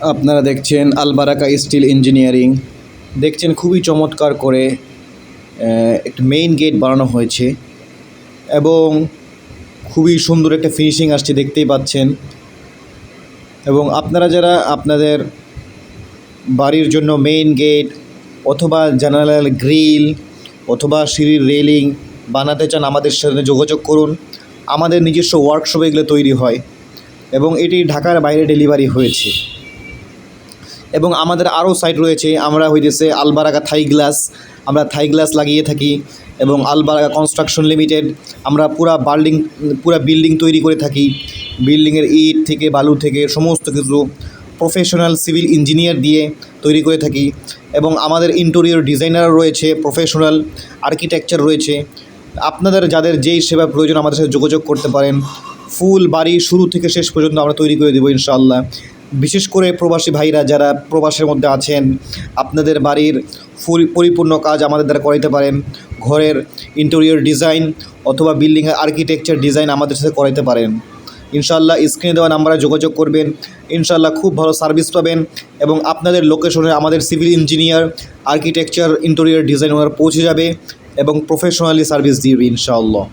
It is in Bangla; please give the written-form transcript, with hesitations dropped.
আপনারা দেখছেন আল বারাকা স্টিল ইঞ্জিনিয়ারিং। দেখছেন খুবই চমৎকার করে একটা মেইন গেট বানানো হয়েছে এবং খুবই সুন্দর একটা ফিনিশিং আসছে, দেখতেই পাচ্ছেন। এবং আপনারা যারা আপনাদের বাড়ির জন্য মেইন গেট অথবা জানালার গ্রিল অথবা সিঁড়ির রেলিং বানাতে চান, আমাদের সাথে যোগাযোগ করুন। আমাদের নিজস্ব ওয়ার্কশপে এগুলো তৈরি হয় এবং এটি ঢাকার বাইরে ডেলিভারি হয়েছে। এবং আমাদের আরও সাইট রয়েছে। আমরা হইতেছে আল বারাকা থাই গ্লাস, আমরা থাই গ্লাস লাগিয়ে থাকি। এবং আল বারাকা কনস্ট্রাকশন লিমিটেড, আমরা পুরা বিল্ডিং তৈরি করে থাকি। বিল্ডিংয়ের ইট থেকে বালু থেকে সমস্ত কিছু প্রফেশনাল সিভিল ইঞ্জিনিয়ার দিয়ে তৈরি করে থাকি। এবং আমাদের ইন্টেরিয়র ডিজাইনার রয়েছে, প্রফেশনাল আর্কিটেকচার রয়েছে। আপনাদের যাদের যেই সেবা প্রয়োজন আমাদের সাথে যোগাযোগ করতে পারেন। ফুল বাড়ি শুরু থেকে শেষ পর্যন্ত আমরা তৈরি করে দেবো ইনশাআল্লাহ। বিশেষ করে প্রবাসী ভাইরা যারা প্রবাসের মধ্যে আছেন, আপনাদের বাড়ির ফুল পরিপূর্ণ কাজ আমাদের দ্বারা করাইতে পারেন। ঘরের ইন্টেরিয়র ডিজাইন অথবা বিল্ডিংয়ের আর্কিটেকচার ডিজাইন আমাদের সাথে করাইতে পারেন ইনশাআল্লাহ। স্ক্রিনে দেওয়া নাম্বারে যোগাযোগ করবেন, ইনশাআল্লাহ খুব ভালো সার্ভিস পাবেন। এবং আপনাদের লোকেশনে আমাদের civil engineer, architecture, interior design ওনারা পৌঁছে যাবে এবং প্রফেশনালি সার্ভিস দিবে ইনশাআল্লাহ।